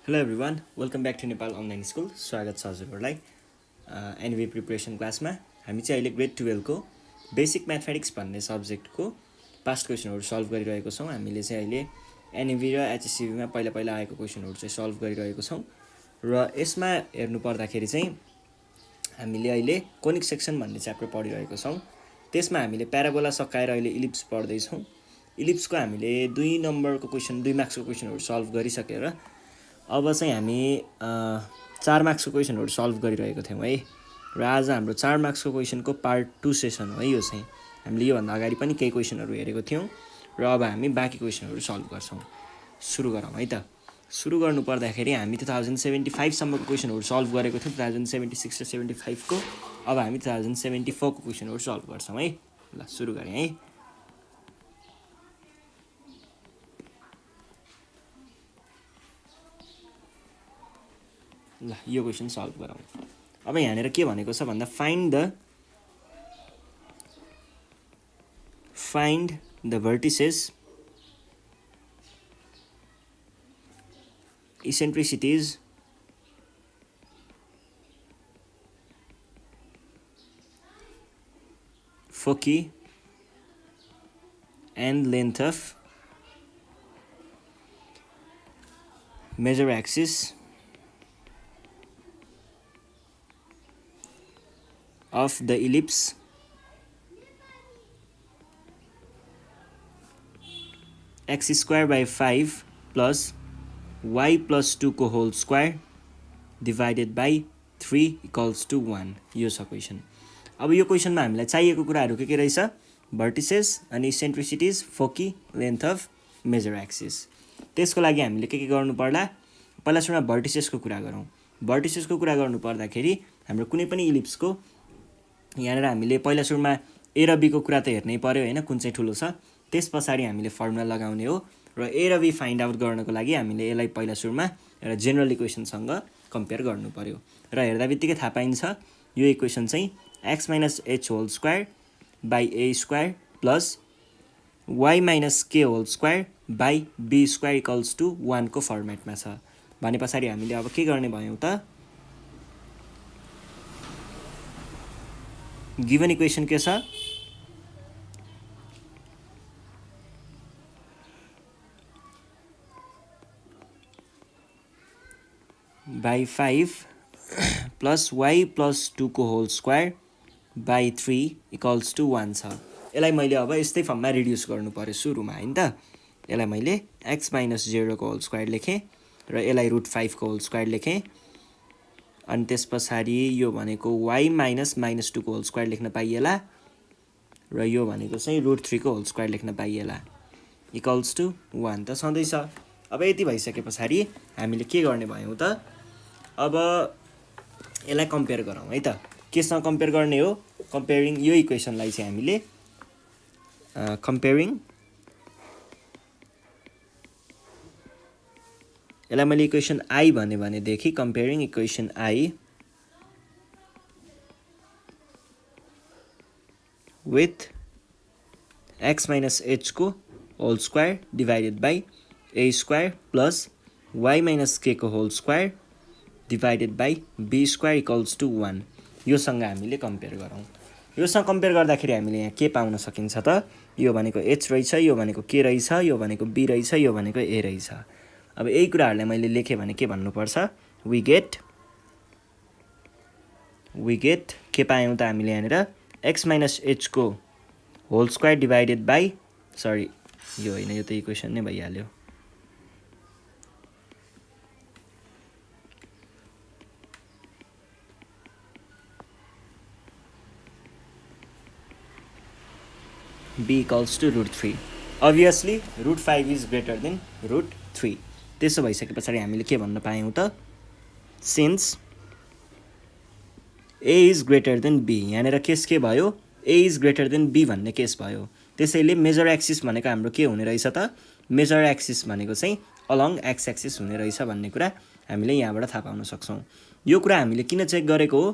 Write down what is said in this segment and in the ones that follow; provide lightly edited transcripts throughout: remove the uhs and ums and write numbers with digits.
Hello everyone, welcome back to Nepal Online School. स्वागत छ हजुरहरूलाई एनबी प्रिपरेसन क्लासमा। हामी चाहिँ अहिले ग्रेड 12 को बेसिक म्याथमेटिक्स भन्ने सब्जेक्टको पास्ट क्वेसनहरू सल्भ गरिरहेको छौँ। हामीले चाहिँ अहिले एनबी र एचएससीबीमा पहिला आएको क्वेसनहरू चाहिँ सल्भ गरिरहेको छौँ र यसमा हेर्नु पर्दाखेरि चाहिँ हामीले अहिले कोनिक सेक्सन भन्ने च्याप्टर पढिरहेको छौँ। त्यसमा हामीले प्याराबोला सकाएर अहिले इलिप्स पढ्दै छौँ। इलिप्सको हामीले 2 नम्बरको क्वेसन 2 मार्क्सको क्वेसनहरू सल्भ गरिसकेर अब चाहिँ हामी 4 मार्क्सको क्वेसनहरू सल्भ गरिरहेको थियौँ है। र आज हाम्रो 4 मार्क्सको क्वेसनको पार्ट 2 सेसन हो है। यो चाहिँ हामीले योभन्दा अगाडि पनि केही क्वेसनहरू हेरेको थियौँ र अब हामी बाँकी क्वेसनहरू सल्भ गर्छौँ। सुरु गरौँ है त। सुरु गर्नु पर्दाखेरि हामी 2075 सम्मको क्वेसनहरू सल्भ गरेको थियौँ, 2076 र 75 को। अब हामी 2074 को क्वेसनहरू सल्भ गर्छौँ है। ल सुरु गरौँ है। ल यो क्वेसन सल्भ गरौँ। अब यहाँनिर के भनेको छ भन्दा find the vertices, eccentricities, foci and length of major axis of the ellipse x square by 5 plus y plus 2 को whole square divided by 3 equals to 1। यो छ क्वेसन। अब यो क्वेसनमा हामीलाई चाहिएको कुराहरू के रहेछ? भर्टिसेस अनि इसेन्ट्रिसिटिज, फोकी, लेन्थ अफ मेजर एक्सिस। त्यसको लागि हामीले के गर्नु पर्ला? पहिला सुरुमा भर्टिसेसको कुरा गरौँ। भर्टिसेसको कुरा गर्नु पर्दाखेरि हाम्रो कुनै पनि इलिप्सको यहाँनिर हामीले पहिला सुरुमा ए र बी को कुरा त हेर्नै पर्यो हैन, कुन चाहिँ ठुलो छ। त्यस पछाडि हामीले फर्मुला लगाउने हो र ए र बी फाइन्ड आउट गर्नको लागि हामीले यसलाई पहिला सुरुमा एउटा जेनरल इक्वेसनसँग कम्पेयर गर्नु पर्यो र हेर्दा बित्तिकै थाहा पाइन्छ यो इक्वेसन चाहिँ x minus h whole square by a square plus y minus k whole square by b square equals to 1 को फर्मेटमा छ। भने पछाडि हामीले अब के गर्ने भयौँ त? गिभन इक्वेसन के छ? बाई 5 प्लस y प्लस 2 को whole square by 3 equals to 1 छ। यसलाई मैले अब यस्तै फर्ममा रिड्युस गर्नु पर्यो सुरुमा हैन त। यसलाई मैले x माइनस 0 को होल स्क्वायर लेखेँ र यसलाई √5 को होल स्क्वायर लेखेँ। अनि त्यस पछाडि यो भनेको y माइनस माइनस 2 को होल स्क्वायर लेख्न पाइएला र यो भनेको चाहिँ √3 को होल स्क्वायर लेख्न पाइएला इक्वल्स टु 1 त छँदैछ। अब यति भइसके पछाडि हामीले के गर्ने भयौँ त? अब यसलाई कम्पेयर गरौँ है त। केसँग कम्पेयर गर्ने हो? कम्पेयरिङ यो इक्वेसनलाई चाहिँ हामीले कम्पेयरिङ, यसलाई मैले इक्वेसन आई भनेदेखि comparing equation I with x minus h को whole square divided by a square plus y minus k को whole square divided by b square equals to 1। योसँग हामीले कम्पेयर गरौँ। योसँग कम्पेयर गर्दाखेरि हामीले यहाँ के पाउन सकिन्छ त? यो भनेको h रहेछ, यो भनेको k रहेछ, यो भनेको b रहेछ, यो भनेको a रहेछ। अब यही कुराहरूलाई मैले लेखेँ भने के भन्नुपर्छ? वी गेट के पायौँ त हामीले यहाँनिर? x माइनस h को whole square divided by, sorry यो होइन, यो त इक्वेसन नै भइहाल्यो। b equals to √3। Obviously √5 is greater than √3। त्यसो भइसके पछाडि हामीले के भन्न पायौँ त? Since a is greater than b, यहाँनिर केस के भयो? a is greater than b भन्ने केस भयो। त्यसैले मेजर एक्सिस भनेको हाम्रो के हुने रहेछ त? मेजर एक्सिस भनेको चाहिँ अलङ एक्स एक्सिस हुने रहेछ भन्ने कुरा हामीले यहाँबाट थाहा पाउन सक्छौँ। यो कुरा हामीले किन चेक गरेको हो?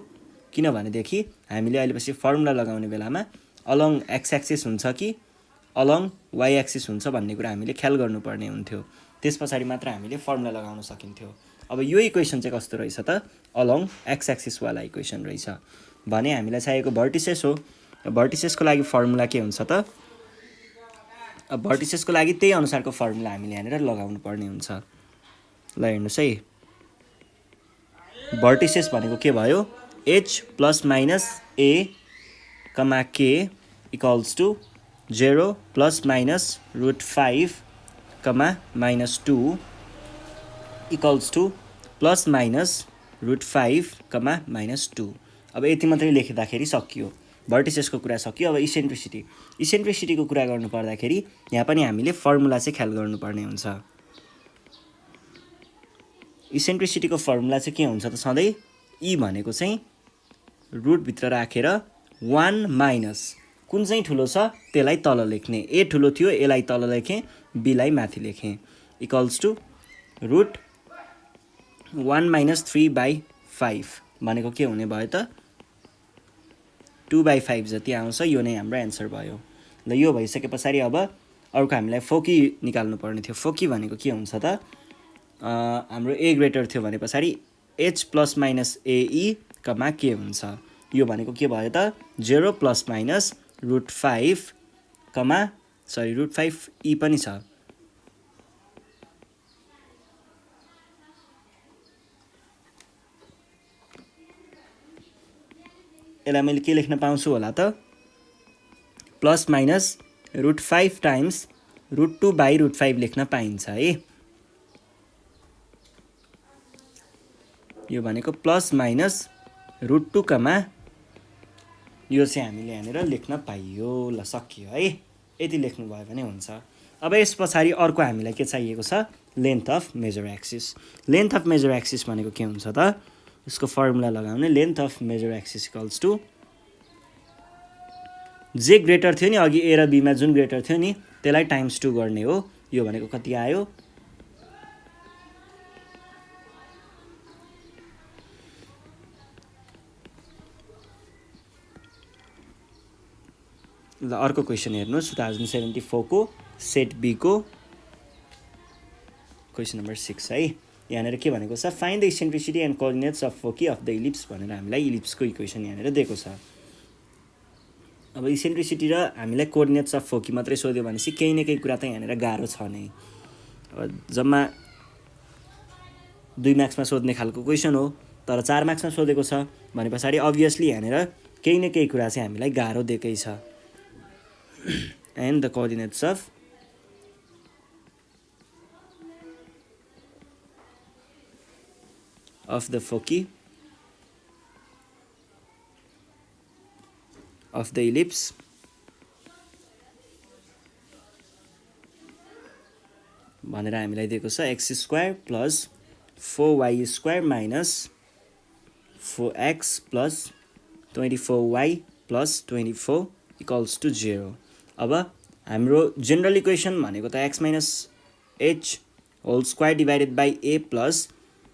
किनभनेदेखि हामीले अहिले पछि फर्मुला लगाउने बेलामा अलङ एक्स एक्सिस हुन्छ कि अलङ वाई एक्सिस हुन्छ भन्ने कुरा हामीले ख्याल गर्नुपर्ने हुन्थ्यो। त्यस पछाडि मात्र हामीले फर्मुला लगाउन सकिन्थ्यो। अब यो इक्वेसन चाहिँ कस्तो रहेछ त अलोङ एक्स एक्सिसवाला इक्वेसन रहेछ भने हामीलाई चाहिएको भर्टिसेस हो भर्टिसेसको लागि फर्मुला के हुन्छ त अब भर्टिसेसको लागि त्यही अनुसारको फर्मुला हामीले यहाँनिर लगाउनु पर्ने हुन्छ ल हेर्नुहोस् है भर्टिसेस भनेको के भयो h plus minus a comma k equals to 0 plus minus √5 comma minus 2 equals to plus minus √5 comma minus 2 अब यति मात्रै लेख्दाखेरि सकियो भर्टिसेसको कुरा सकियो अब इसेन्ट्रिसिटीको कुरा गर्नु पर्दाखेरि यहाँ पनि हामीले फर्मुला चाहिँ ख्याल गर्नुपर्ने हुन्छ इसेन्ट्रिसिटीको फर्मुला चाहिँ के हुन्छ त सधैँ ई भनेको चाहिँ रुटभित्र राखेर 1 माइनस कुन चाहिँ ठुलो छ त्यसलाई तल लेख्ने ए ठुलो थियो एलाई तल लेखेँ बीलाई माथि लेखेँ इक्वल्स टु रुट 1 माइनस 3/5 भनेको के हुने भयो त 2/5 जति आउँछ यो नै हाम्रो एन्सर भयो ल यो भइसके पछाडि अब अर्को हामीलाई फोकी निकाल्नु पर्ने थियो फोकी भनेको के हुन्छ त हाम्रो ए ग्रेटर थियो भने पछाडि h प्लस माइनस ए कमा के हुन्छ यो भनेको के भयो त 0 प्लस माइनस √5 कमा सरी √5 ई पनि छ यसलाई मैले के लेख्न पाउँछु होला त प्लस माइनस √5 टाइम्स √2/√5 लेख्न पाइन्छ है यो भनेको प्लस माइनस √2 कमा यो चाहिँ हामीले यहाँनिर लेख्न पाइयो ल सकियो है यति लेख्नु भयो भने हुन्छ अब यस पछाडि अर्को हामीलाई के चाहिएको छ लेन्थ अफ मेजर एक्सिस भनेको के हुन्छ त यसको फर्मुला लगाउने length of major axis equals to जे ग्रेटर थियो नि अघि ए र बीमा जुन ग्रेटर थियो नि त्यसलाई टाइम्स 2 गर्ने हो यो भनेको कति आयो ल अर्को क्वेसन हेर्नुहोस् 2074 को सेट बी को क्वेसन नम्बर 6 है यहाँनिर के भनेको छ find the eccentricity and coordinates of foci of the ellipse भनेर हामीलाई इलिप्सको इक्वेसन यहाँनिर दिएको छ अब इसेन्ट्रिसिटी र हामीलाई कोअर्डिनेट्स अफ फोकी मात्रै सोध्यो भनेपछि केही न केही कुरा त यहाँनिर गाह्रो छ नै अब जम्मा 2 मार्क्समा सोध्ने खालको क्वेसन हो तर 4 मार्क्समा सोधेको छ भने पछाडि अभियसली यहाँनिर केही न केही कुरा चाहिँ हामीलाई गाह्रो दिएकै छ and the coordinates of the foci of the ellipse भनेर हामीलाई दिएको छ x² plus 4y² minus 4x plus 24y plus 24 equals to 0 अब हाम्रो जनरल इक्वेसन भनेको त x minus h whole square divided by a plus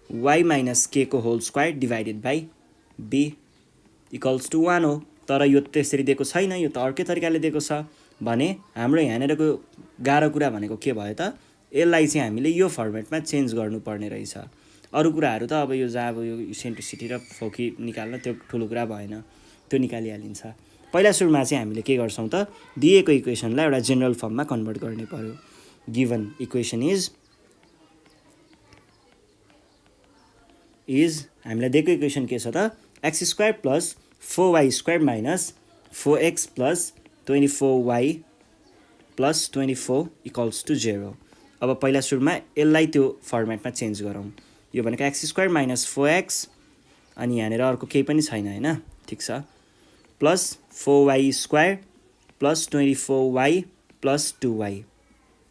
y minus k को whole square divided by b equals to 1 हो तर यो त्यसरी दिएको छैन यो त अर्कै तरिकाले दिएको छ भने हाम्रो यहाँनिरको गाह्रो कुरा भनेको के भयो त यसलाई चाहिँ हामीले यो फर्मेटमा चेन्ज गर्नुपर्ने रहेछ अरू कुराहरू त अब यो जहाँ अब यो इसेन्ट्रिसिटी र फोकी निकाल्न त्यो ठुलो कुरा भएन त्यो निकालिहालिन्छ पहिला सुरुमा चाहिँ हामीले के गर्छौं त दिएको इक्वेसनलाई एउटा जनरल फर्ममा कन्भर्ट गर्ने पर्यो गिवन इक्वेसन इज हामीलाई दिएको इक्वेसन के छ त x² plus 4y² minus 4x plus 24y plus 24 equals to 0 अब पहिला सुरुमा यसलाई त्यो फर्मेटमा चेन्ज गरौँ यो भनेको x² माइनस 4x अनि यहाँनिर अर्को केही पनि छैन हैन ठीक छ plus 4y² plus 24y plus 2y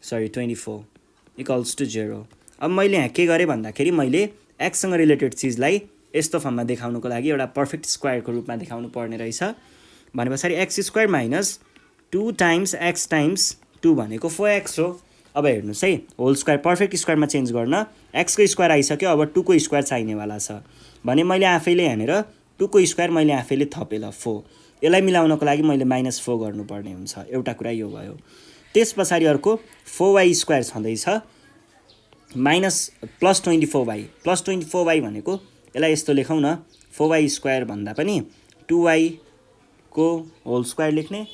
sorry 24 equals to 0 अब मैले यहाँ के गरेँ भन्दाखेरि मैले x सँग रिलेटेड चिजलाई यस्तो फर्ममा देखाउनको लागि एउटा पर्फेक्ट स्क्वायरको रूपमा देखाउनु पर्ने रहेछ भने पछाडि x² minus 2 times x times 2 भनेको 4x हो अब हेर्नुस् है होल स्क्वायर पर्फेक्ट स्क्वायरमा चेन्ज गर्न x को स्क्वायर आइसक्यो अब 2 को स्क्वायर चाहिनेवाला छ भने मैले आफैले यहाँनिर 2 को स्क्वायर मैले आफैले थपेँ ल 4 यसलाई मिलाउनको लागि मैले -4 गर्नुपर्ने हुन्छ एउटा कुरा यो भयो त्यस पछाडि अर्को 4y² छँदैछ minus plus 24y plus 24y भनेको यसलाई यस्तो लेखौँ न 4y स्क्वायर भन्दा पनि 2y को होल स्क्वायर लेख्ने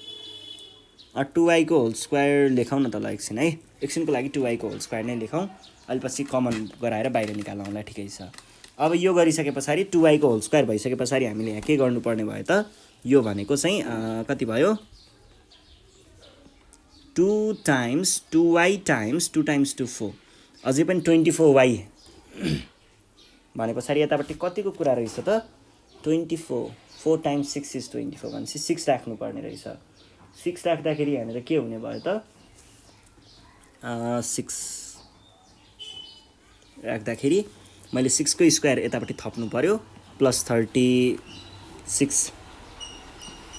2y को होल स्क्वायर लेखौँ न त ल एकछिन है एकछिनको लागि 2y को होल स्क्वायर नै लेखौँ अहिले पछि कमन गराएर बाहिर निकाल्नलाई ठिकै छ। अब यो गरिसके पछाडि 2y को होल स्क्वायर भइसके पछाडि हामीले यहाँ के गर्नुपर्ने भयो त यो भनेको चाहिँ कति भयो 2 टाइम्स 2y टाइम्स 2 टाइम्स 2 4 अझै पनि 24y भने पछाडि यतापट्टि कतिको कुरा रहेछ त 24 4 टाइम्स 6 इज 24 भनेपछि 6 राख्नुपर्ने रहेछ। 6 राख्दाखेरि यहाँनिर के हुने भयो त 6 राख्दाखेरि मैले 6 को स्क्वायर यतापट्टि थप्नु पर्यो प्लस 36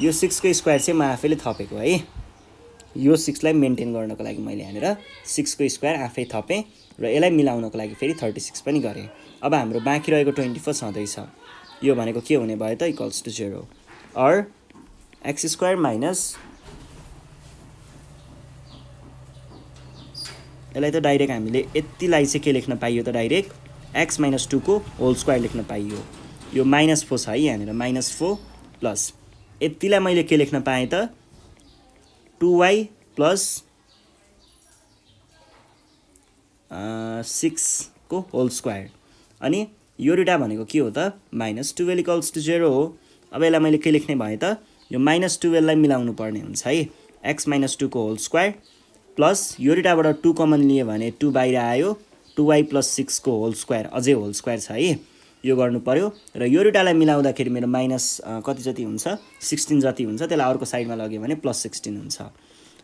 यो 6 को स्क्वायर चाहिँ म आफैले थपेको है यो 6 लाई मेन्टेन गर्नको लागि मैले यहाँनिर 6 को स्क्वायर आफै थपेँ र यसलाई मिलाउनको लागि फेरि 36 पनि गरेँ। अब हाम्रो बाँकी रहेको 24 छँदैछ यो भनेको के हुने भयो त इक्वल्स टु 0 अर एक्स स्क्वायर माइनस यसलाई त डाइरेक्ट हामीले यतिलाई चाहिँ के लेख्न पाइयो त डाइरेक्ट एक्स माइनस 2 को होल स्क्वायर लेख्न पाइयो। यो माइनस 4 छ है यहाँनिर माइनस 4 प्लस यतिलाई मैले के लेख्न पाएँ त 2y प्लस 6 को होल स्क्वायर अनि यो दुईटा भनेको के हो त माइनस 12 इक्वल्स टु 0 हो। अब यसलाई मैले के लेख्ने भएँ त यो माइनस 12 लाई मिलाउनु पर्ने हुन्छ है एक्स माइनस 2 को होल स्क्वायर प्लस यो दुईटाबाट 2 कमन लिए भने 2 बाहिर आयो 2y प्लस 6 को होल स्क्वायर अझै होल स्क्वायर छ है यो गर्नु पर्यो र यो दुईटालाई मिलाउँदाखेरि मेरो माइनस कति जति हुन्छ 16 जति हुन्छ त्यसलाई अर्को साइडमा लग्यो भने प्लस 16 हुन्छ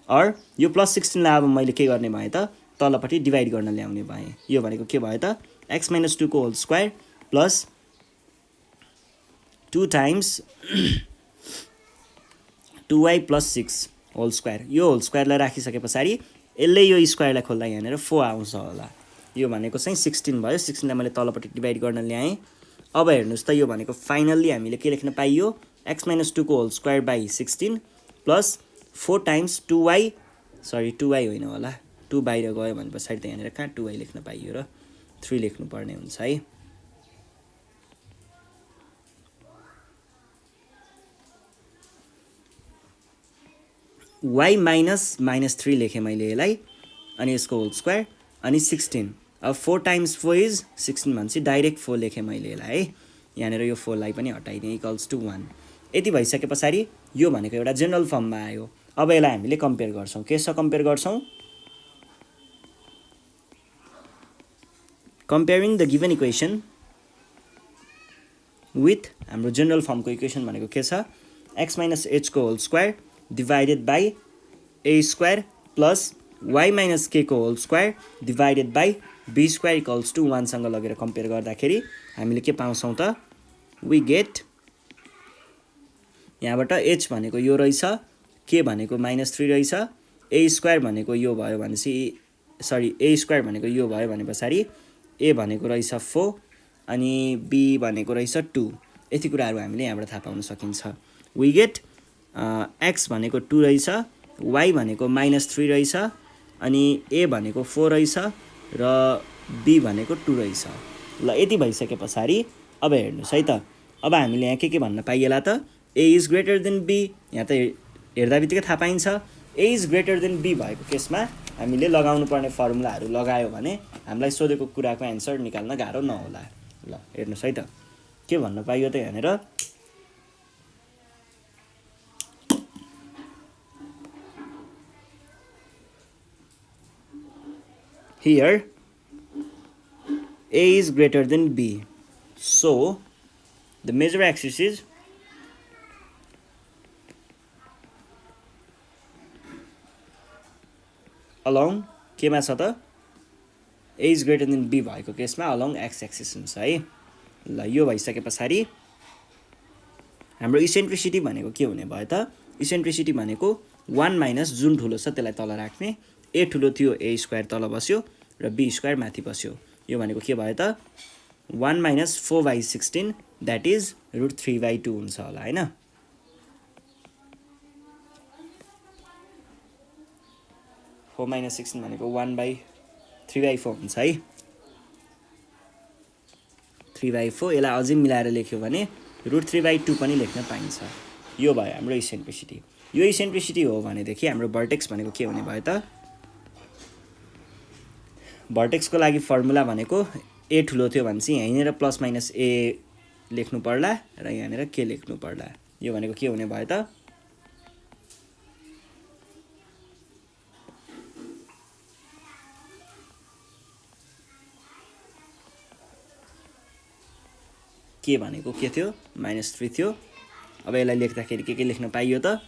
अर यो प्लस 16 लाई अब मैले के गर्ने भएँ त तलपट्टि डिभाइड गर्न ल्याउने भएँ यो भनेको के भयो त एक्स माइनस 2 को whole square plus 2 times 2y plus 6 whole square यो होल स्क्वायरलाई राखिसके पछाडि यसले यो स्क्वायरलाई खोल्दा यहाँनिर 4 आउँछ होला यो भनेको चाहिँ 16 भयो 16 लाई मैले तलपट्टि डिभाइड गर्न ल्याएँ। अब हेर्नुहोस् त यो भनेको फाइनल्ली हामीले के लेख्न पाइयो एक्स माइनस 2 को whole square by 16 plus 4 times 2y sorry 2y होइन होला 2 बाहिर गयो भने पछाडि त यहाँनिर कहाँ 2y लेख्न पाइयो र 3 लेख्नुपर्ने हुन्छ है। y माइनस माइनस 3 लेखेँ मैले यसलाई अनि यसको होल स्क्वायर अनि 16 अब 4 टाइम्स 4 इज 16 भनेपछि डाइरेक्ट 4 लेखेँ मैले यसलाई है यहाँनिर यो 4 लाई पनि हटाइदिएँ इक्वल्स टु 1 यति भइसके पछाडि यो भनेको एउटा जेनरल फर्ममा आयो। अब यसलाई हामीले कम्पेयर गर्छौँ केसँग कम्पेयर गर्छौँ comparing the given equation with हाम्रो जेनरल फर्मको इक्वेसन भनेको के छ एक्स माइनस एच को whole square divided by a square plus y minus k को whole square divided by b square equals to 1 सँग लगेर कम्पेयर गर्दाखेरि हामीले के पाउँछौँ त वी गेट यहाँबाट h भनेको यो रहेछ के भनेको माइनस 3 रहेछ ए स्क्वायर भनेको यो भयो भनेपछि सरी ए स्क्वायर भनेको यो भयो भने पछाडि ए भनेको रहेछ 4 अनि बी भनेको रहेछ 2 यति कुराहरू हामीले यहाँबाट थाहा पाउन सकिन्छ। वी गेट एक्स भनेको 2 रहेछ y भनेको माइनस 3 रहेछ अनि a भनेको 4 रहेछ र b भनेको 2 रहेछ। ल यति भइसके पछाडि अब हेर्नुहोस् है त अब हामीले यहाँ के भन्न पाइएला त a is greater than b यहाँ त हेर्दा बित्तिकै थाहा पाइन्छ a is greater than b भएको केसमा हामीले लगाउनु पर्ने फर्मुलाहरू लगायो भने हामीलाई सोधेको कुराको एन्सर निकाल्न गाह्रो नहोला। ल हेर्नुहोस् है त के भन्न पाइयो त यहाँनिर here a is greater than b so the major axis is along केमा छ त a is greater than b भएको केसमा along x axis हुन्छ है। ल यो भइसके पछाडि हाम्रो इसेन्ट्रिसिटी भनेको के हुने भयो त इसेन्ट्रिसिटी भनेको 1 माइनस जुन ठुलो छ त्यसलाई तल राख्ने ए ठुलो थियो ए स्क्वायर तल बस्यो र बी स्क्वायर माथि बस्यो यो भनेको के भयो त 1 माइनस 4/16 द्याट इज √3/2 हुन्छ होला हैन। फोर माइनस 16 भनेको 1/3/4 हुन्छ है। 3/4 यसलाई अझै मिलाएर लेख्यो भने √3/2 पनि लेख्न पाइन्छ। यो भयो हाम्रो इसेन्ट्रिसिटी। यो इसेन्ट्रिसिटी हो भनेदेखि हाम्रो भर्टेक्स भनेको के हुने भयो त? भर्टेक्सको लागि फर्मुला भनेको ए ठुलो थियो भने चाहिँ यहीँनिर प्लस माइनस ए लेख्नु पर्ला र यहाँनिर के लेख्नु पर्ला। यो भनेको के हुने भयो त? के भनेको के थियो? -3 थियो। अब यसलाई लेख्दाखेरि के लेख्न पाइयो त?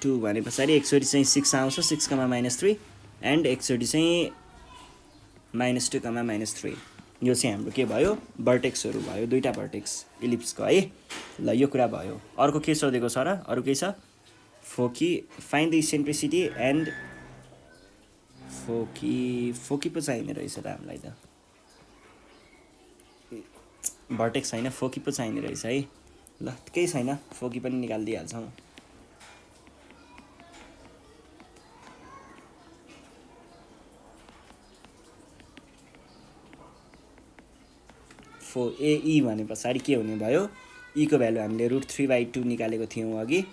2 भने पछाडि एकचोटि चाहिँ 6 आउँछ, 6, -3 एन्ड एकचोटि चाहिँ -2, -3। यो चाहिँ हाम्रो के भयो? भर्टेक्सहरू भयो, दुईटा भर्टेक्स इलिप्सको है। ल यो कुरा भयो। अर्को के सोधेको छ र? अरू केही छ? फाइन्ड द इसेन्ट्रिसिटी एन्ड फोकी पो चाहिने रहेछ त हामीलाई त। भर्टेक्स होइन, फोकी पो चाहिने रहेछ है। ल केही छैन, फोकी पनि निकालिदिइहाल्छौँ। ए भने पछाडि के हुने भयो? ईको भ्यालु हामीले √3/2 निकालेको थियौँ अघि,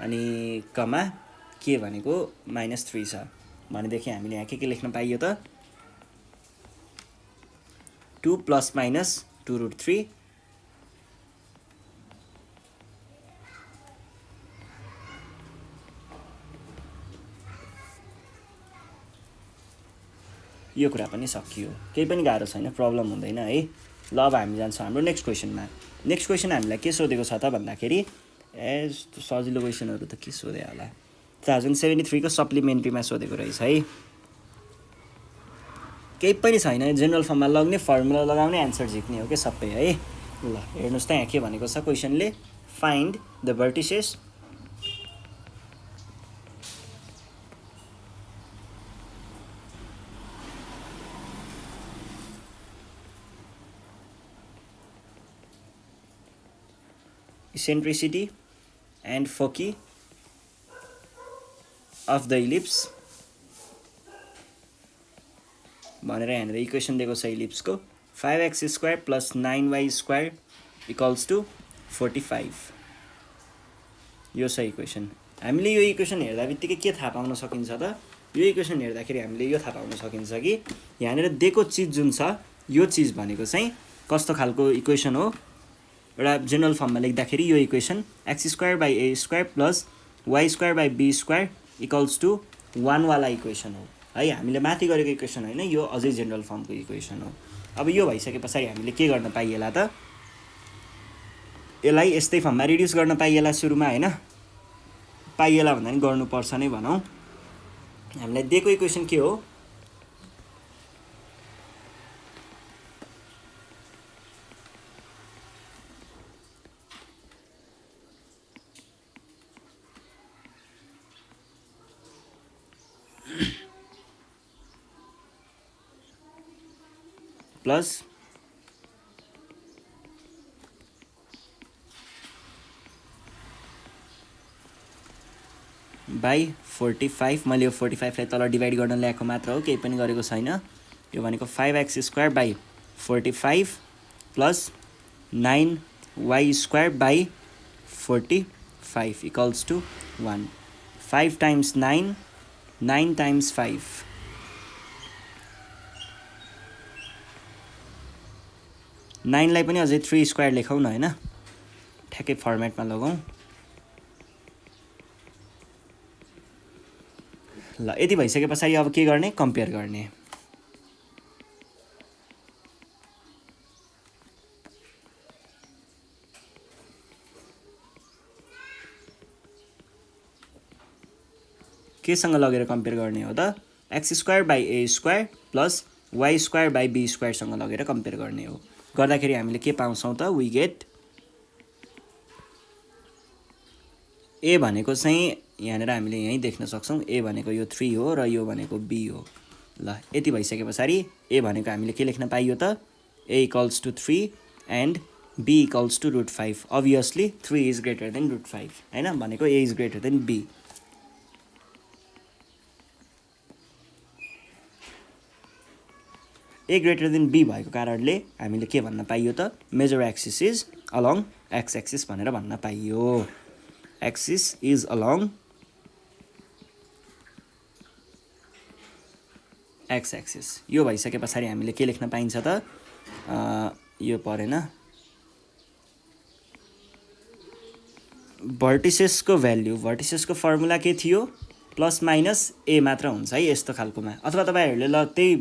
अनि कमा के भनेको -3 छ भनेदेखि हामीले यहाँ के लेख्न पाइयो त? 2 ± 2√3 यो कुरा पनि सकियो। केही पनि गाह्रो छैन, प्रब्लम हुँदैन है। ल अब हामी जान्छौँ हाम्रो नेक्स्ट क्वेसनमा। नेक्स्ट क्वेसन हामीलाई के सोधेको छ त भन्दाखेरि यस्तो सजिलो क्वेसनहरू त के सोधे होला? 1073 को सप्लिमेन्ट्रीमा सोधेको रहेछ है। केही पनि छैन, जेनरल फर्ममा लग्ने, फर्मुला लगाउने, एन्सर झिक्ने हो क्या सबै है। ल हेर्नुहोस् त यहाँ के भनेको छ क्वेसनले, find the vertices eccentricity and foci of the ellipse भनेर यहाँनिर इक्वेसन दिएको छ इलिप्सको। 5x² + 9y² = 45। यो छ इक्वेसन। हामीले यो इक्वेसन हेर्दा बित्तिकै के थाहा पाउन सकिन्छ त? यो इक्वेसन हेर्दाखेरि हामीले यो थाहा पाउन सकिन्छ कि यहाँनिर दिएको चिज जुन छ, यो चिज भनेको चाहिँ कस्तो खालको इक्वेसन हो? एउटा जेनरल फर्ममा लेख्दाखेरि यो equation x² / a² + y² / b² = 1 वाला इक्वेसन हो है। हामीले माथि गरेको इक्वेसन होइन, यो अझै जेनरल फर्मको इक्वेसन हो। अब यो भइसके पछाडि हामीले के गर्न पाइएला त? यसलाई यस्तै फर्ममा रिड्युस गर्न पाइएला सुरुमा होइन। पाइएला भन्दा पनि गर्नुपर्छ नै भनौँ। हामीलाई दिएको इक्वेसन के हो? Plus by 45। मैले यो 45 लाई तल डिभाइड गर्न ल्याएको मात्र हो, केही पनि गरेको छैन। यो भनेको 5x² / 45 + 9y² / 45 = 1। 5 × 9 9 × 5 9 लाई पनि अझै 3² लेखौँ न होइन, ठ्याक्कै फर्मेटमा लगाउँ। ल यति भइसके पछाडि अब के गर्ने? कम्पेयर गर्ने। केसँग लगेर कम्पेयर गर्ने हो त? x² / a² + y² / b² सँग लगेर कम्पेयर गर्ने हो। गर्दाखेरि हामीले के पाउँछौँ त? वी गेट ए भनेको चाहिँ यहाँनिर हामीले यहीँ देख्न सक्छौँ। ए भनेको यो 3 हो र यो भनेको बी हो। ल यति भइसके पछाडि ए भनेको हामीले के लेख्न पाइयो त? a = 3 and b = √5। Obviously 3 is greater than √5 होइन, भनेको a is greater than b। A greater than b भएको कारणले हामीले के भन्न पाइयो त major axis is along x axis भनेर भन्न पाइयो axis is along x axis यो भइसके पछाडि हामीले के लेख्न पाइन्छ त यो परेन भर्टिसेसको भ्याल्यु भर्टिसेसको फर्मुला के थियो प्लस माइनस ए मात्र हुन्छ है यस्तो खालकोमा अथवा तपाईहरुले ल त्यही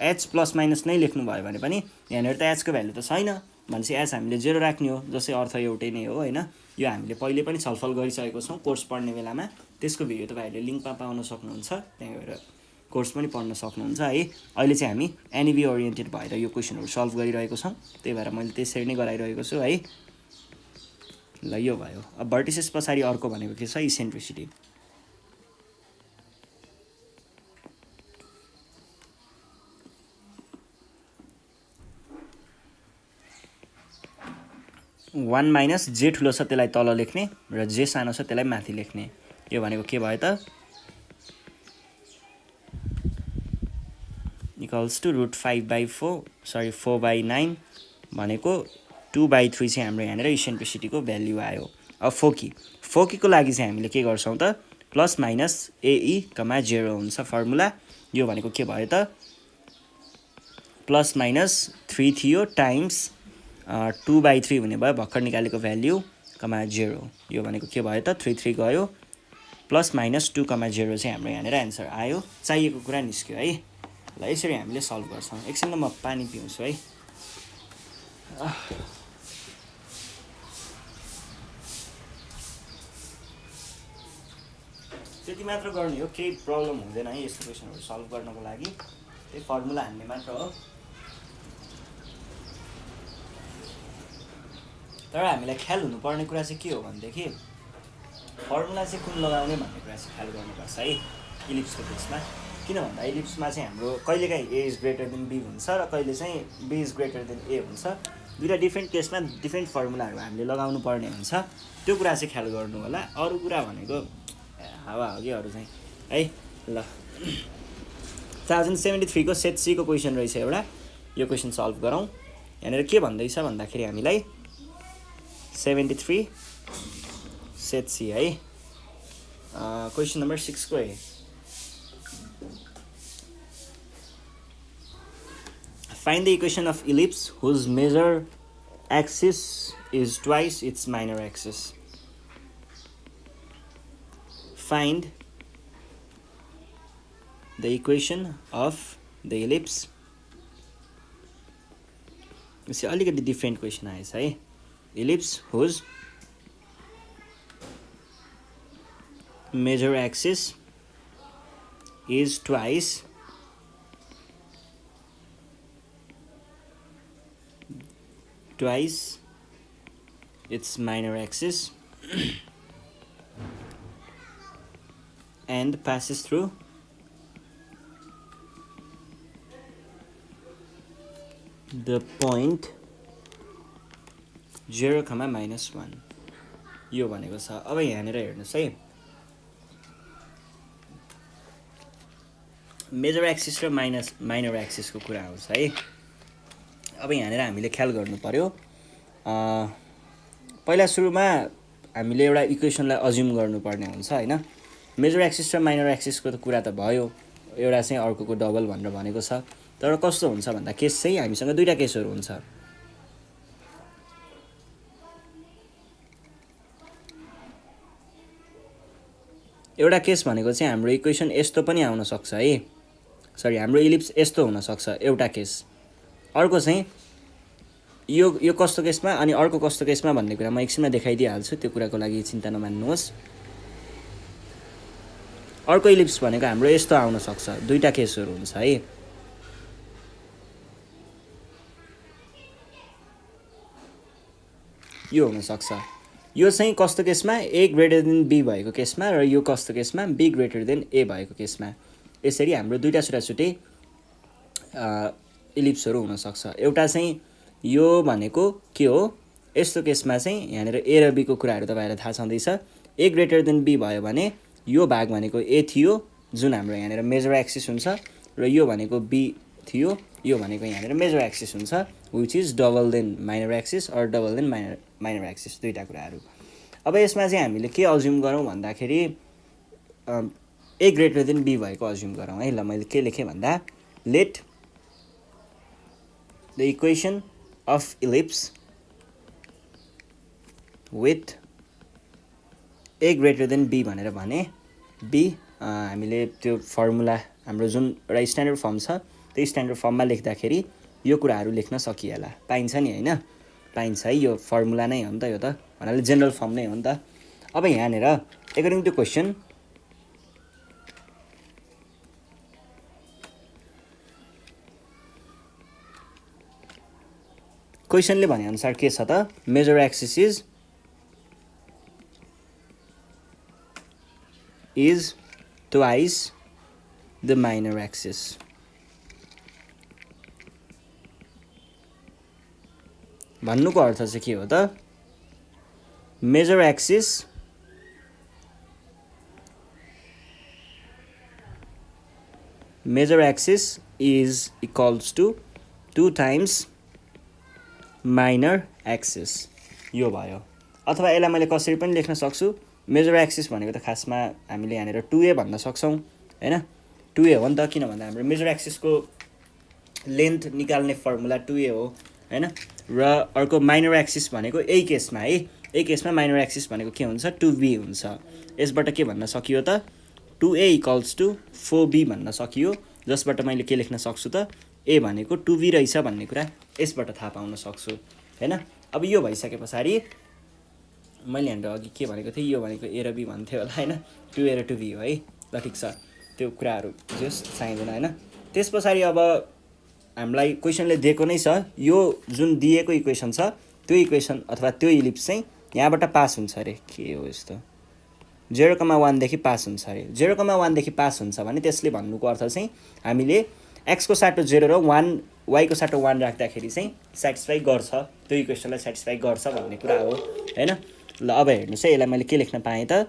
एच प्लस माइनस नै लेख्नु भयो भने पनि यहाँनेर त एच को भ्यालु त छैन भनेपछि एच हामीले 0 राख्ने हो जसै अर्थ एउटै नै हो हैन यो हामीले पहिले पनि छलफल गरिसकेको छौं कोर्स पढ्ने बेलामा त्यसको भिडियो तपाईहरुले लिंकमा पाउन सक्नुहुन्छ त्यहाँ गएर कोर्स पनि पढ्न सक्नुहुन्छ है अहिले चाहिँ हामी एनईबी ओरिएन्टेड भएर यो क्वेशनहरु सल्भ गरिरहेको छौं त्यही भएर मैले त्यसरी नै गराइरहेको छु है ल यो भयो अब भर्टिसेस पछाडी अर्को भनेको के छ इसेन्ट्रिसिटी वान माइनस जे ठुलो छ त्यसलाई तल लेख्ने र जे सानो छ त्यसलाई माथि लेख्ने यो भनेको के भयो त इक्वल्स टु √5/4 सरी 4/9 भनेको 2/3 चाहिँ हाम्रो यहाँनेर इसेन्ट्रिसिटीको भ्यालु आयो अब फोकीको लागि चाहिँ हामीले के गर्छौं त प्लस माइनस एई, 0 हुन्छ फर्मुला यो भनेको के भयो त प्लस माइनस 3 थियो टाइम्स 2/3 हुने भयो भर्खर निकालेको भ्यालु 0 यो भनेको के भयो त 3 3 गयो प्लस माइनस 2 0 चाहिँ हाम्रो यहाँनेर आन्सर आयो चाहिएको कुरा निस्क्यो है ल यसरी हामीले सल्भ गर्छौं एकछिन म पानी पिउँछु है त्यति मात्र गर्ने हो केही प्रब्लम हुँदैन है यस्तो क्वेशनहरु सल्भ गर्नको लागि त्यही फर्मुला हान्ने मात्र हो तर हामीलाई ख्याल हुनुपर्ने कुरा चाहिँ के हो भन्देखि फर्मुला चाहिँ कुन लगाउने भन्ने कुरा चाहिँ ख्याल गर्नुपर्छ है इलिप्सको केसमा किन भन्दा इलिप्समा चाहिँ हाम्रो कहिलेकाहीँ ए इज ग्रेटर देन बी हुन्छ र कहिले चाहिँ बी इज ग्रेटर देन ए हुन्छ दुईटा डिफ्रेन्ट केसमा डिफ्रेन्ट फर्मुलाहरु हामीले लगाउनु पर्ने हुन्छ त्यो कुरा चाहिँ ख्याल गर्नु होला अरु कुरा भनेको हावा हो कि अरु चाहिँ है ल 1073 को सेट सी को क्वेशन रहेछ एउटा यो क्वेशन सल्भ गरौँ यहाँनेर के भन्दैछ भन्दाखेरि हामीलाई 73 सेट सी है क्वेशन नम्बर 6 को है Find the equation of ellipse whose major axis is twice its minor axis. Find the equation of the ellipse. This is a different question आएछ है ellipse whose major axis is twice its minor axis and passes through the point 0, -1 यो भनेको छ अब यहाँनेर हेर्नुस् है major axis र माइनर एक्सिसको कुरा आउँछ है अब यहाँनेर हामीले ख्याल गर्नु पर्यो पहिला सुरुमा हामीले एउटा इक्वेशनलाई अज्युम गर्नुपर्ने हुन्छ हैन मेजर एक्सिस र माइनर एक्सिसको त कुरा त भयो एउटा चाहिँ अर्कोको डबल भनेर भनेको छ तर कस्तो हुन्छ भन्दा केस चाहिँ हामीसँग दुईटा केसहरु हुन्छ एउटा केस भनेको चाहिँ हाम्रो इक्वेशन यस्तो पनि आउन सक्छ है सरी हाम्रो इलिप्स यस्तो हुन सक्छ एउटा केस अर्को चाहिँ यो कस्तो केसमा अनि अर्को कस्तो केसमा भन्ने कुरा म एकछिनमा देखाइदिइहाल्छु त्यो कुराको लागि चिन्ता नमान्नुहोस् अर्को इलिप्स भनेको हाम्रो यस्तो आउन सक्छ दुईटा केसहरु हुन्छ है यो हुन सक्छ यो चाहिँ कस्तो केसमा a ग्रेटर देन b भएको केसमा र यो कस्तो केसमा b ग्रेटर देन a भएको केसमा यसरी हाम्रो दुईटा छुटाछुटै इलिप्सहरु हुन सक्छ एउटा चाहिँ यो भनेको के हो यस्तो केसमा चाहिँ यहाँनेर a र b को कुराहरु तपाईहरुलाई थाहा छँदैछ a ग्रेटर देन b भयो भने यो भाग भनेको a थियो जुन हाम्रो यहाँनेर मेजर एक्सिस हुन्छ र यो भनेको b थियो यो भनेको यहाँनिर मेजर एक्सिस हुन्छ which is double than minor axis or double than minor axis दुईवटा कुराहरू। अब यसमा चाहिँ हामीले के अज्युम गरौँ भन्दाखेरि ए ग्रेटर देन बी भएको अज्युम गरौँ है। ल मैले के लेखेँ भन्दा let the equation of ellipse with a greater than b भनेर भने बी हामीले त्यो फर्मुला हाम्रो जुन एउटा स्ट्यान्डर्ड फर्म छ त्यो स्ट्यान्डर्ड फर्ममा लेख्दाखेरि यो कुराहरू लेख्न सकिएला, पाइन्छ नि होइन, पाइन्छ है, यो फर्मुला नै हो नि त, यो त भन्नाले जेनरल फर्म नै हो नि त। अब यहाँनिर एकर्डिङ टु क्वेसन क्वेसनले भनेअनुसार के छ त major axis is twice the minor axis. भन्नुको अर्थ चाहिँ के हो त major axis is equals to 2 times minor axis यो भयो। अथवा यसलाई मैले कसरी पनि लेख्न सक्छु मेजर एक्सिस भनेको त खासमा हामीले यहाँनिर 2a भन्न सक्छौँ हैन, 2a हो नि त, किन भन्दा हाम्रो मेजर एक्सिसको लेन्थ निकाल्ने फर्मुला 2a हो हैन। र अर्को माइनर एक्सिस भनेको यही केसमा है, यही केसमा माइनर एक्सिस भनेको के हुन्छ 2b हुन्छ। यसबाट के भन्न सकियो त 2a इक्वल्स टु 4b भन्न सकियो, जसबाट मैले के लेख्न सक्छु त a भनेको 2b रहेछ भन्ने कुरा यसबाट थाहा पाउन सक्छु हैन। अब यो भइसके पछाडि मैले यहाँनिर अघि के भनेको थिएँ, यो भनेको a र b भन्थ्यो होला हैन, 2a र 2b हो है। ल ठिक छ, त्यो कुराहरू जस चाहिँदैन हैन। त्यस पछाडि अब हामीलाई क्वेसनले दिएको नै छ, यो जुन दिएको इक्वेसन छ त्यो इक्वेसन अथवा त्यो इलिप्स चाहिँ यहाँबाट पास हुन्छ अरे, के हो यस्तो 0,1 देखि पास हुन्छ अरे। 0,1 देखि पास हुन्छ भने त्यसले भन्नुको अर्थ चाहिँ हामीले x को साटो 0 र 1 y को साटो 1 राख्दाखेरि चाहिँ सेटिस्फाई गर्छ, त्यो इक्वेसनलाई सेटिस्फाई गर्छ भन्ने कुरा हो हैन। ल अब हेर्नुहोस् है, यसलाई मैले के लेख्न पाएँ त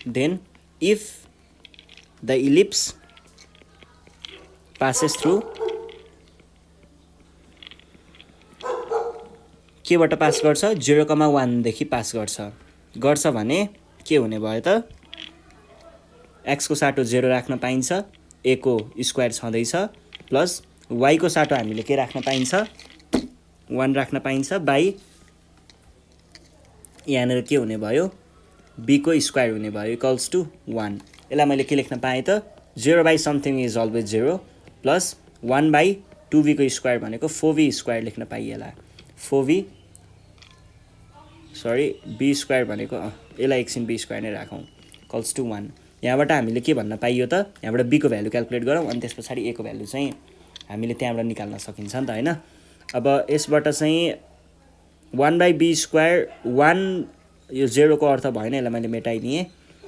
then if the ellipse passes through केबाट पास गर्छ 0,1 देखि पास गर्छ भने के हुने भयो त x को साटो 0 राख्न पाइन्छ, a को स्क्वायर छँदैछ, प्लस y को साटो हामीले के राख्न पाइन्छ 1 राख्न पाइन्छ, बाई यहाँनिर के हुने भयो b को स्क्वायर हुने भयो इक्वल्स टु 1। यसलाई मैले के लेख्न पाएँ त 0 by something is always 0 plus 1 by 2b को स्क्वायर भनेको 4b स्क्वायर लेख्न पाइएला, 4b सरी b स्क्वायर भनेको यसलाई एकछिन b स्क्वायर नै राखौँ इक्वल्स टु 1। यहाँबाट हामीले के भन्न पाइयो त यहाँबाट b को भ्यालु क्याल्कुलेट गरौँ अनि त्यस पछाडि a को भ्यालु चाहिँ हामीले त्यहाँबाट निकाल्न सकिन्छ नि त हैन। अब यसबाट चाहिँ 1 बाई b स्क्वायर 1 यो 0 को अर्थ भएन, यसलाई मैले मेटाइदिएँ,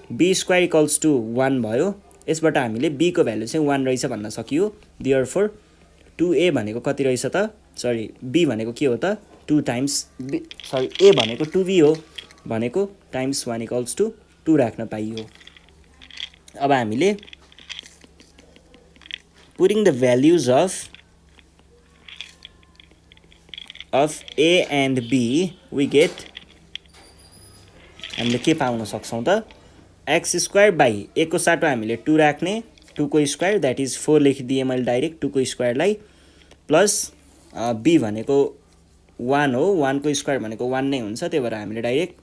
b स्क्वायर इक्वल्स टु 1 भयो। यसबाट हामीले b को भ्यालु चाहिँ 1 रहेछ भन्न सकियो, देयरफोर 2a भनेको कति रहेछ त सरी b भनेको के हो त 2 टाइम्स सरी a भनेको 2b हो भनेको टाइम्स 1 इक्वल्स टु 2 राख्न पाइयो। अब हामीले putting the values of a and b we get हामीले के पाउन सक्छौँ त एक्स स्क्वायर बाई a को साटो हामीले 2 राख्ने, 2 को स्क्वायर द्याट इज 4 लेखिदिएँ मैले डाइरेक्ट 2 को स्क्वायरलाई, प्लस b भनेको 1 हो, 1 को स्क्वायर भनेको 1 नै हुन्छ, त्यही भएर हामीले डाइरेक्ट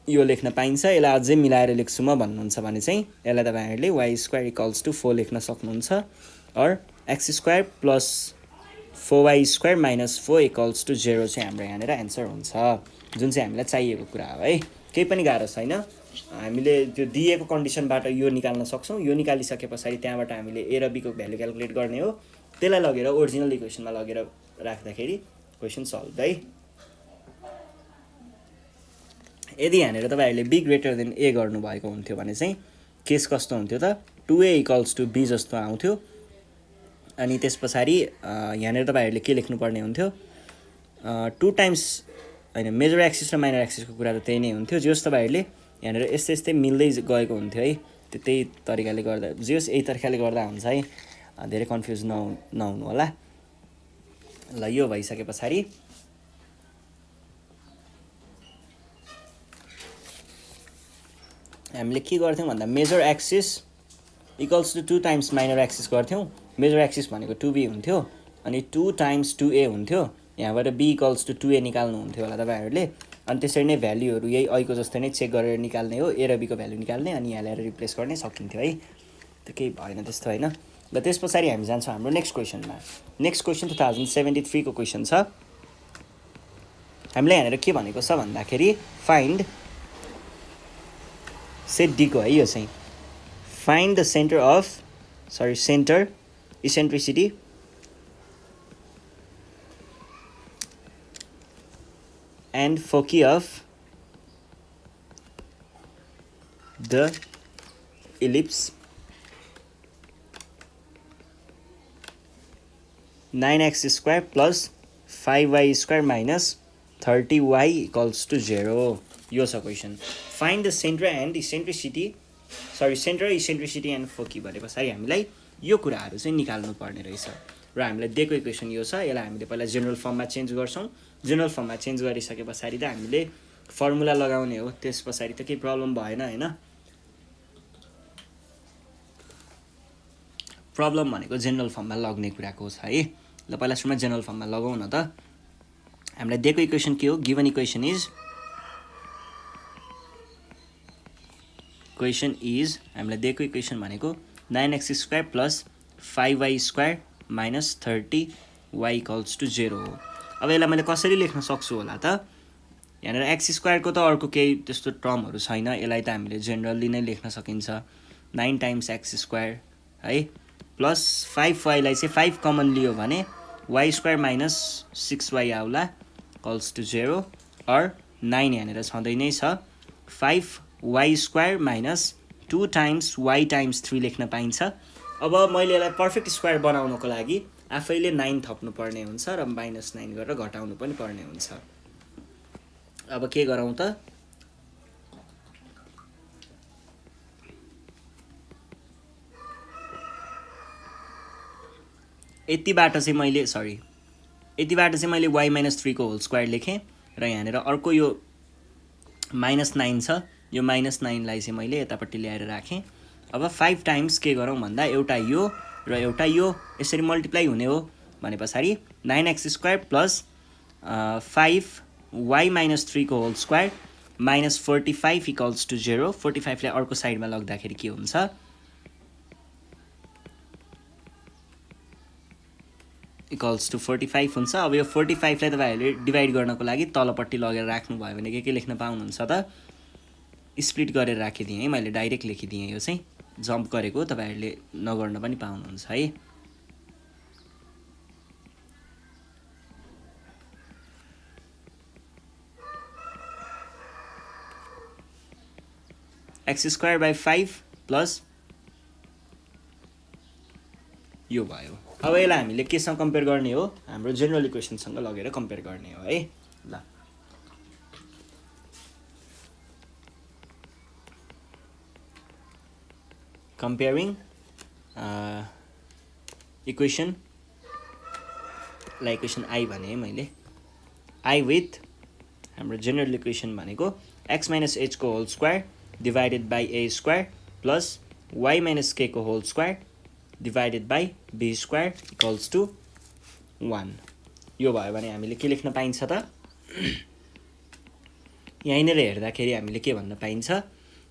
यो लेख्न पाइन्छ। यसलाई अझै मिलाएर लेख्छु म भन्नुहुन्छ भने चाहिँ यसलाई तपाईँहरूले y स्क्वायर इक्वल्स टु 4 लेख्न सक्नुहुन्छ, or x square plus 4y square minus 4 equals to 0 चाहिँ हाम्रो यहाँनिर एन्सर हुन्छ, जुन चाहिँ हामीलाई चाहिएको कुरा हो है। केही पनि गाह्रो छैन, हामीले त्यो दिएको कन्डिसनबाट यो निकाल्न सक्छौँ। यो निकालिसके पछाडि त्यहाँबाट हामीले a र b को भ्यालु क्याल्कुलेट गर्ने हो, त्यसलाई लगेर ओरिजिनल इक्वेसनमा लगेर राख्दाखेरि क्वेसन सल्भ है। यदि यहाँनिर तपाईँहरूले b ग्रेटर देन a गर्नुभएको हुन्थ्यो भने चाहिँ केस कस्तो हुन्थ्यो त 2a इक्वल्स टु b जस्तो आउँथ्यो। अनि त्यस पछाडि यहाँनिर तपाईँहरूले के लेख्नुपर्ने हुन्थ्यो 2 टाइम्स हैन, मेजर एक्सिस र माइनर एक्सिसको कुरा त त्यही नै हुन्थ्यो, जस तपाईँहरूले यहाँनिर यस्तै मिल्दै गएको हुन्थ्यो है। त्यही तरिकाले गर्दा जे होस् यही तरिकाले गर्दा हुन्छ है, धेरै कन्फ्युज नहुनु होला। ल यो भइसके पछाडि हामीले के गर्थ्यौँ भन्दा major axis equals to 2 times minor axis गर्थ्यौँ। मेजर एक्सिस भनेको 2b हुन्थ्यो अनि 2 टाइम्स 2a हुन्थ्यो। यहाँबाट b इक्वल्स टु 2a निकाल्नु हुन्थ्यो होला तपाईँहरूले। अनि त्यसरी नै भ्याल्युहरू यही अहिलेको जस्तै नै चेक गरेर निकाल्ने हो, a र b को भ्याल्यु निकाल्ने अनि यहाँ ल्याएर रिप्लेस गर्ने सकिन्थ्यो है। त्यो केही भएन त्यस्तो होइन। ल त्यस पछाडि हामी जान्छौँ हाम्रो नेक्स्ट क्वेसनमा। नेक्स्ट क्वेसन 2073 को क्वेसन छ। हामीलाई यहाँनिर के भनेको छ भन्दाखेरि फाइन्ड सेट डी को है यो चाहिँ find the centre eccentricity and foci of the ellipse 9x square plus 5y square minus 30y equals to 0 यो छ question. Find the centre eccentricity and foci भने पछाडि हामीलाई यो कुराहरू चाहिँ निकाल्नु पर्ने रहेछ र हामीलाई दिएको इक्वेसन यो छ। यसलाई हामीले पहिला जेनरल फर्ममा चेन्ज गर्छौँ। जेनरल फर्ममा चेन्ज गरिसके पछाडि त हामीले फर्मुला लगाउने हो। त्यस पछाडि त केही प्रब्लम भएन होइन। प्रब्लम भनेको जेनरल फर्ममा लग्ने कुराको छ है। ल पहिला सुरुमा जेनरल फर्ममा लगाउँ न त। हामीलाई दिएको इक्वेसन के हो? गिभन इक्वेसन इज हामीलाई दिएको इक्वेसन भनेको 9x square plus 5y square minus 30y equals to 0 हो। अब यसलाई मैले कसरी लेख्न सक्छु होला त? यहाँनिर एक्स स्क्वायरको त अर्को केही त्यस्तो टर्महरू छैन। यसलाई त हामीले जेनरली नै लेख्न सकिन्छ 9 टाइम्स एक्स स्क्वायर है प्लस 5y लाई चाहिँ 5 कमन लियो भने y स्क्वायर माइनस 6y आउला इक्वल्स टु 0 और 9 यहाँनिर छँदै नै छ। 5y square minus 2 times y times 3 लेख्न पाइन्छ। अब मैले यसलाई पर्फेक्ट स्क्वायर बनाउनको लागि आफैले 9 थप्नु पर्ने हुन्छ र माइनस 9 गरेर घटाउनु पनि पर्ने हुन्छ। अब के गरौँ त? यतिबाट चाहिँ मैले y माइनस 3 को होल स्क्वायर लेखेँ र यहाँनिर अर्को यो माइनस 9 छ। यो माइनस 9 लाई चाहिँ मैले यतापट्टि ल्याएर राखेँ। अब 5 टाइम्स के गरौँ भन्दा एउटा यो र एउटा यो यसरी मल्टिप्लाई हुने हो भने पछाडि 9x square plus 5y minus 3 को whole square minus 45 equals to 0। 45 लाई अर्को साइडमा लग्दाखेरि के हुन्छ? इक्वल्स टु 45 हुन्छ। अब यो 45 लाई तपाईँहरूले डिभाइड गर्नको लागि तलपट्टि लगेर राख्नुभयो भने के लेख्न पाउनुहुन्छ त? स्प्लिट गरेर राखिदिएँ है मैले, डाइरेक्ट लेखिदिएँ। यो चाहिँ जम्प गरेको तपाईँहरूले नगर्न पनि पाउनुहुन्छ है। एक्स स्क्वायर बाई 5 प्लस यो भयो। अब यसलाई हामीले केसँग कम्पेयर गर्ने हो? हाम्रो जेनरल इक्वेसनसँग लगेर कम्पेयर गर्ने हो है। ल कम्पेयरिङ इक्वेसन आई भने मैले आई विथ हाम्रो जेनरल इक्वेसन भनेको एक्स माइनस एच को whole square divided by a square plus y minus k को whole square divided by b square equals to 1 यो भयो भने हामीले के लेख्न पाइन्छ त? यहीँनिर हेर्दाखेरि हामीले के भन्न पाइन्छ?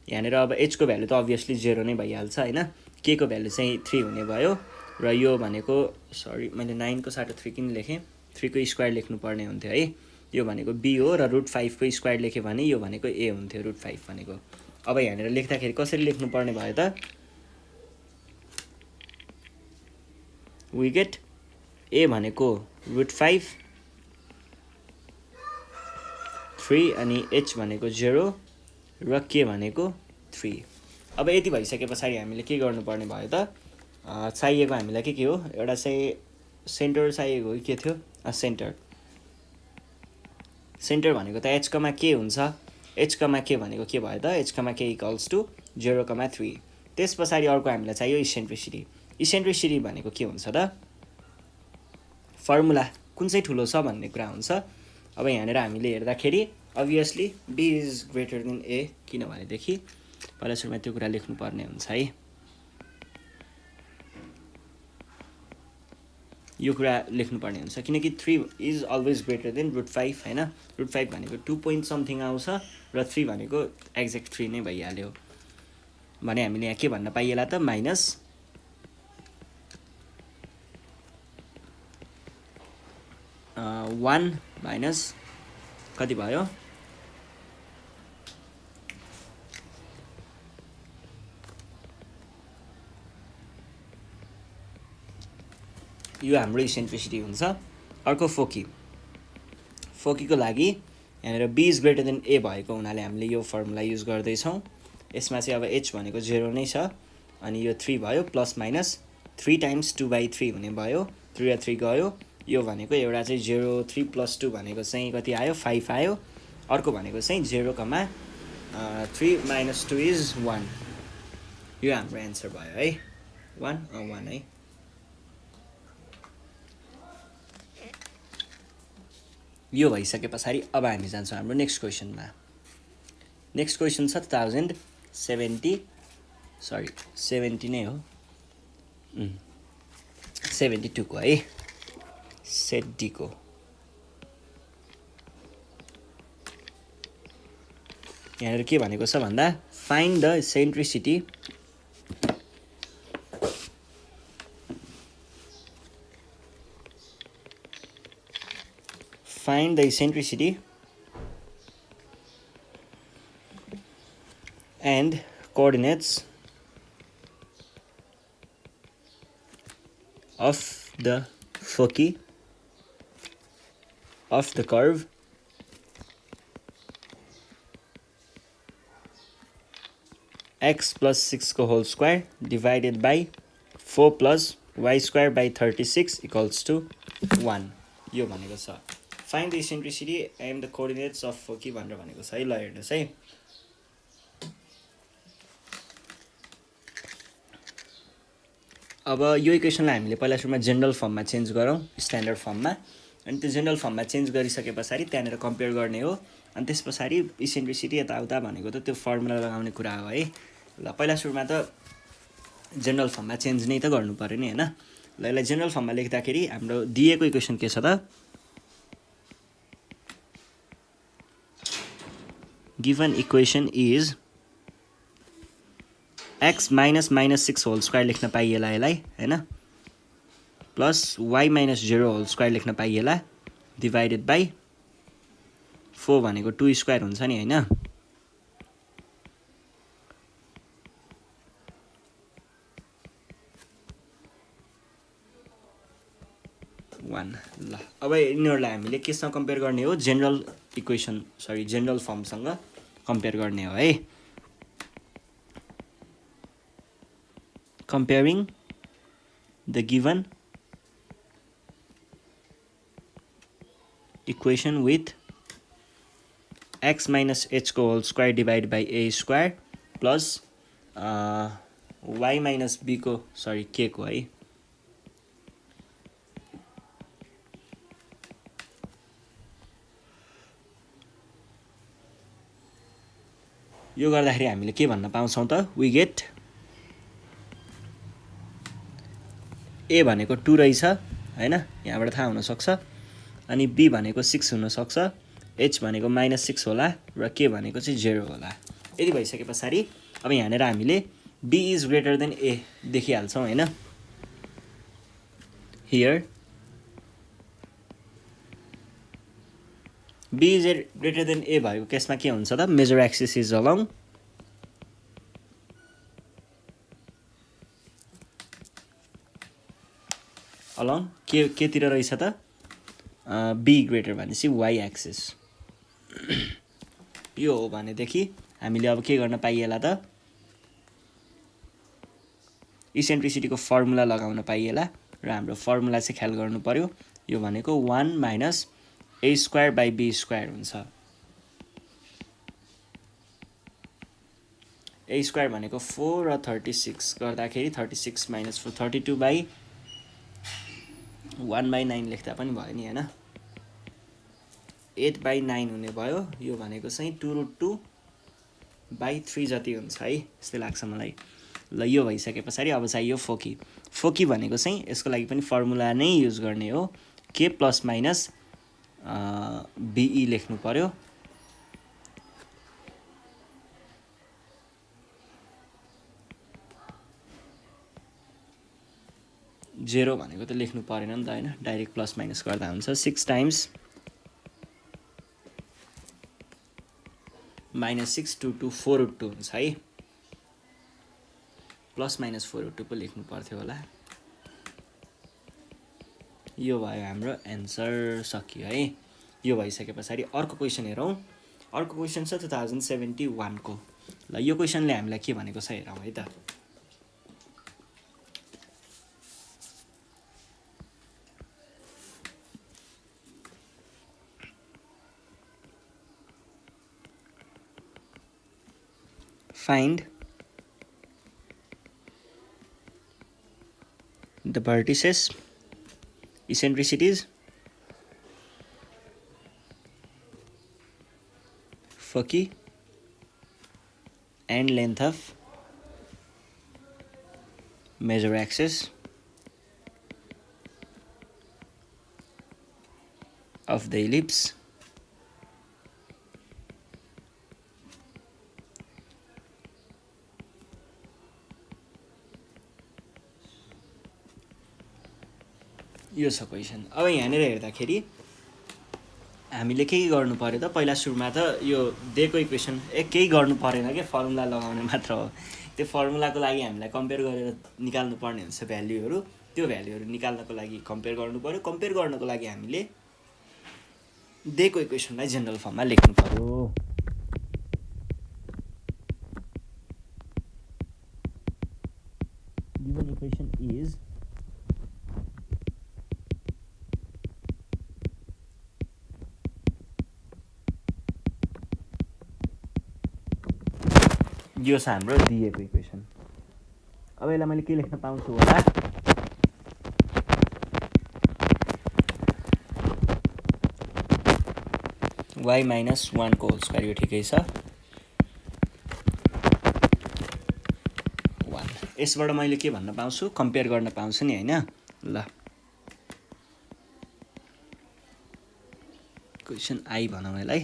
यहाँनिर अब h को भ्यालु त अभियसली 0 नै भइहाल्छ होइन। k को भ्यालु चाहिँ 3 हुने भयो र यो भनेको सरी मैले 9 को साटो 3 किन लेखेँ? 3 को स्क्वायर लेख्नुपर्ने हुन्थ्यो है। यो भनेको b हो र √5 को स्क्वायर लेख्यो भने यो भनेको a हुन्थ्यो √5 भनेको। अब यहाँनिर लेख्दाखेरि कसरी लेख्नुपर्ने भयो त? वी गेट a भनेको √5 3 अनि h भनेको 0 र k भनेको 3। अब यति भइसके पछाडि हामीले के गर्नुपर्ने भयो त? चाहिएको हामीलाई के हो? एउटा चाहिँ सेन्टर चाहिएको हो के थियो? सेन्टर भनेको त h, k हुन्छ। h, k भनेको के भयो त? h, k इक्वल्स टु 0, 3 त्यस पछाडि अर्को हामीलाई चाहियो इसेन्ट्रिसिटी। इसेन्ट्रिसिटी भनेको के हुन्छ त, फर्मुला कुन चाहिँ ठुलो छ भन्ने कुरा हुन्छ। अब यहाँनिर हामीले हेर्दाखेरि obviously b is greater than a, किनभनेदेखि पहिला सुरुमा त्यो कुरा लेख्नुपर्ने हुन्छ है। यो कुरा लेख्नुपर्ने हुन्छ किनकि 3 इज अलवेज ग्रेटर देन √5 होइन। √5 भनेको 2 पोइन्ट समथिङ आउँछ र 3 भनेको एक्ज्याक्ट 3 नै भइहाल्यो भने हामीले यहाँ के भन्न पाइएला त, माइनस वान माइनस कति भयो, यो हाम्रो इसेन्ट्रिसिटी हुन्छ। अर्को फोकीको लागि यहाँनिर be is greater than a भएको हुनाले हामीले यो फर्मुला युज गर्दैछौँ। यसमा चाहिँ अब एच भनेको 0 नै छ, अनि यो 3 भयो, प्लस माइनस 3 टाइम्स 2/3 हुने भयो, 3 र 3 गयो। यो भनेको एउटा चाहिँ 0, 3 + 2 भनेको चाहिँ कति आयो, 5 आयो। अर्को भनेको चाहिँ 0,3 - 2 इज 1। यो हाम्रो एन्सर भयो है, 1 है। यो भइसके पछाडि अब हामी जान्छौँ हाम्रो नेक्स्ट क्वेसनमा। नेक्स्ट क्वेसन छ 70 नै हो, 72 को है, सेट डी को। यहाँनिर के भनेको छ भन्दा, find the eccentricity and coordinates of the foci of the curve x plus 6 को whole square divided by 4 plus y square by 36 equals to 1। यो भनेको छ find the eccentricity and the coordinates of foci भनेर भनेको छ है। ल हेर्नुहोस् है, अब यो इक्वेसनलाई हामीले पहिला सुरुमा जेनरल फर्ममा चेन्ज गरौँ, स्ट्यान्डर्ड फर्ममा। अनि त्यो जेनरल फर्ममा चेन्ज गरिसके पछाडि त्यहाँनिर कम्पेयर गर्ने हो। अनि त्यस पछाडि इसेन्ट्रिसिटी यताउता भनेको त त्यो फर्मुला लगाउने कुरा हो है। ल पहिला सुरुमा त जेनरल फर्ममा चेन्ज नै त गर्नु पऱ्यो नि होइन। ल यसलाई जेनरल फर्ममा लेख्दाखेरि हाम्रो दिएको इक्वेसन के छ त, given equation is x minus -6 whole square लेख्न पाइएला यसलाई होइन, प्लस y - 0 होल स्क्वायर लेख्न पाइएला, डिभाइडेड बाई 4 भनेको 2 स्क्वायर हुन्छ नि होइन। ल अब यिनीहरूलाई हामीले केसँग कम्पेयर गर्ने हो, जेनरल फर्मसँग कम्पेयर गर्ने हो है। comparing the given equation with x minus h को whole square divided by a square plus y minus b को k को है। यो गर्दाखेरि हामीले के भन्न पाउँछौँ त, we get ए भनेको 2 रहेछ होइन, यहाँबाट थाहा हुनसक्छ। अनि बी भनेको 6 हुनसक्छ, एच भनेको -6 होला र के भनेको चाहिँ 0 होला। यदि भइसके पछाडि अब यहाँनिर हामीले b is greater than a देखिहाल्छौँ होइन। Here b is greater than a भएको केसमा के हुन्छ त, मेजर एक्सिस इज अलोङ केतिर रहेछ त, बी ग्रेटर भनेपछि वाइ एक्सिस। यो हो भनेदेखि हामीले अब के गर्न पाइएला त, इसेन्ट्रिसिटीको फर्मुला लगाउन पाइएला र हाम्रो फर्मुला चाहिँ ख्याल गर्नु पर्यो। यो भनेको 1 minus a square by b square हुन्छ। ए स्क्वायर भनेको 4 र 36 गर्दाखेरि 36 माइनस 4 32/1/9 लेख्दा पनि भयो नि हैन 8/9 हुने भयो यो भनेको चाहिँ 2√2/3 जति हुन्छ है यस्तै लाग्छ मलाई ल यो भइसके पछाडि अब चाहियो फोकी फोकी भनेको चाहिँ यसको लागि पनि फर्मुला नै युज गर्ने हो k प्लस माइनस BE लेख्नु पर्यो जेरो भनेको त लेख्नु परेन नि त हैन डाइरेक्ट प्लस माइनस गर्दा हुन्छ 6 टाइम्स -6 2 4√2 हुन्छ है प्लस माइनस 4√2 पो लेख्नु पर्थ्यो होला यो भयो हाम्रो एन्सर सकियो है यो भइसके पछाडि अर्को क्वेसन हेरौँ अर्को क्वेसन छ 2071 को ल यो क्वेसनले हामीलाई के भनेको छ हेरौँ है त Find the vertices, eccentricities, foci, and length of major axis of the ellipse यो छ क्वेसन अब यहाँनिर हेर्दाखेरि हामीले के गर्नु पर्यो त पहिला सुरुमा त यो दिएको इक्वेसन केही गर्नु परेन के फर्मुला लगाउने मात्र हो त्यो फर्मुलाको लागि हामीलाई कम्पेयर गरेर निकाल्नु पर्ने हुन्छ भ्यालुहरू त्यो भ्यालुहरू निकाल्नको लागि कम्पेयर गर्नु पर्यो कम्पेयर गर्नको लागि हामीले दिएको इक्वेसनलाई जनरल फर्ममा लेख्नु पर्यो गिवन इक्वेसन इज यो छ हाम्रो दिएको इक्वेसन अब यसलाई मैले के लेख्न पाउँछु होला y - 1 को होल स्क्वायर यो ठिकै छ 1 यसबाट मैले के भन्न पाउँछु कम्पेयर गर्न पाउँछु नि हैन ल क्वेसन आई भनौँ यसलाई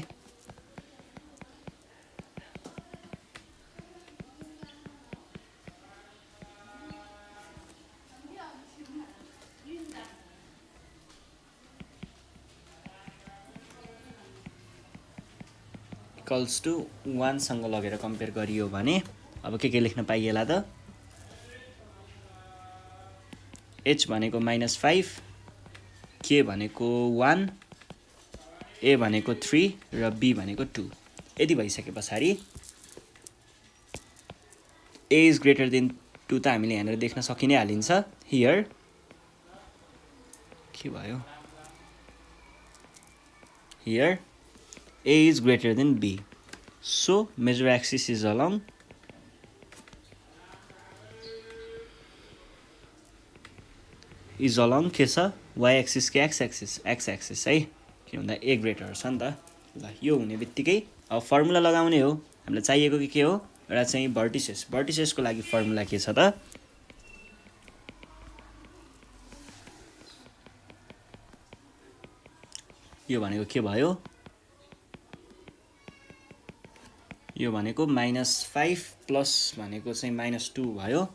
इक्वल्स टु 1 सँग लगेर कम्पेयर गरियो भने अब के लेख्न पाइएला त h भनेको -5 k भनेको 1 a भनेको 3 र b भनेको 2 यदि भइसके पछाडि a इज ग्रेटर देन 2 त हामीले यहाँनिर देख्न सकिनै हालिन्छ हियर के भयो here a is greater than b so major axis is along के छ y axis के x axis है के भन्दा a ग्रेटर छ नि त ल यो हुने बित्तिकै अब फर्मुला लगाउने हो हामीलाई चाहिएको के हो एउटा चाहिँ भर्टिसेसको लागि फर्मुला के छ त यो भनेको के भयो यो भनेको -5 प्लस भनेको चाहिँ -2 भयो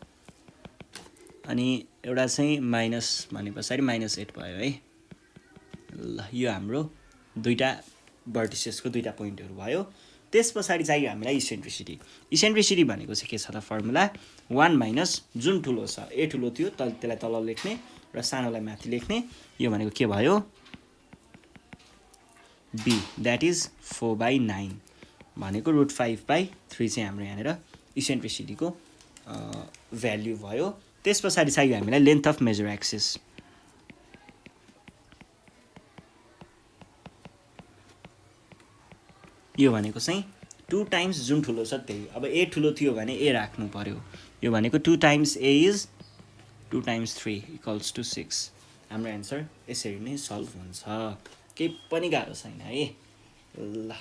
अनि एउटा चाहिँ माइनस भने पछाडि -8 भयो है ल यो हाम्रो दुईटा भर्टिसेसको दुईटा पोइन्टहरु भयो त्यस पछाडि चाहियो हामीलाई इसेन्ट्रिसिटी भनेको चाहिँ के छ त फर्मुला 1 माइनस जुन ठुलो छ a ठुलो थियो त्यसलाई तल लेख्ने र सानोलाई माथि लेख्ने यो भनेको के भयो b दैट इज 4/9 भनेको √5/3 चाहिँ हाम्रो यहाँनिर इसेन्ट्रिसिटीको भ्यालु भयो त्यस पछाडि चाहियो हामीलाई लेन्थ अफ मेजर एक्सिस यो भनेको चाहिँ 2 टाइम्स जुन ठुलो छ त्यही। अब ए ठुलो थियो भने ए राख्नु पऱ्यो। यो भनेको 2 times a is 2 times 3 equals to 6। हाम्रो एन्सर यसरी नै सल्भ हुन्छ, केही पनि गाह्रो छैन है। ल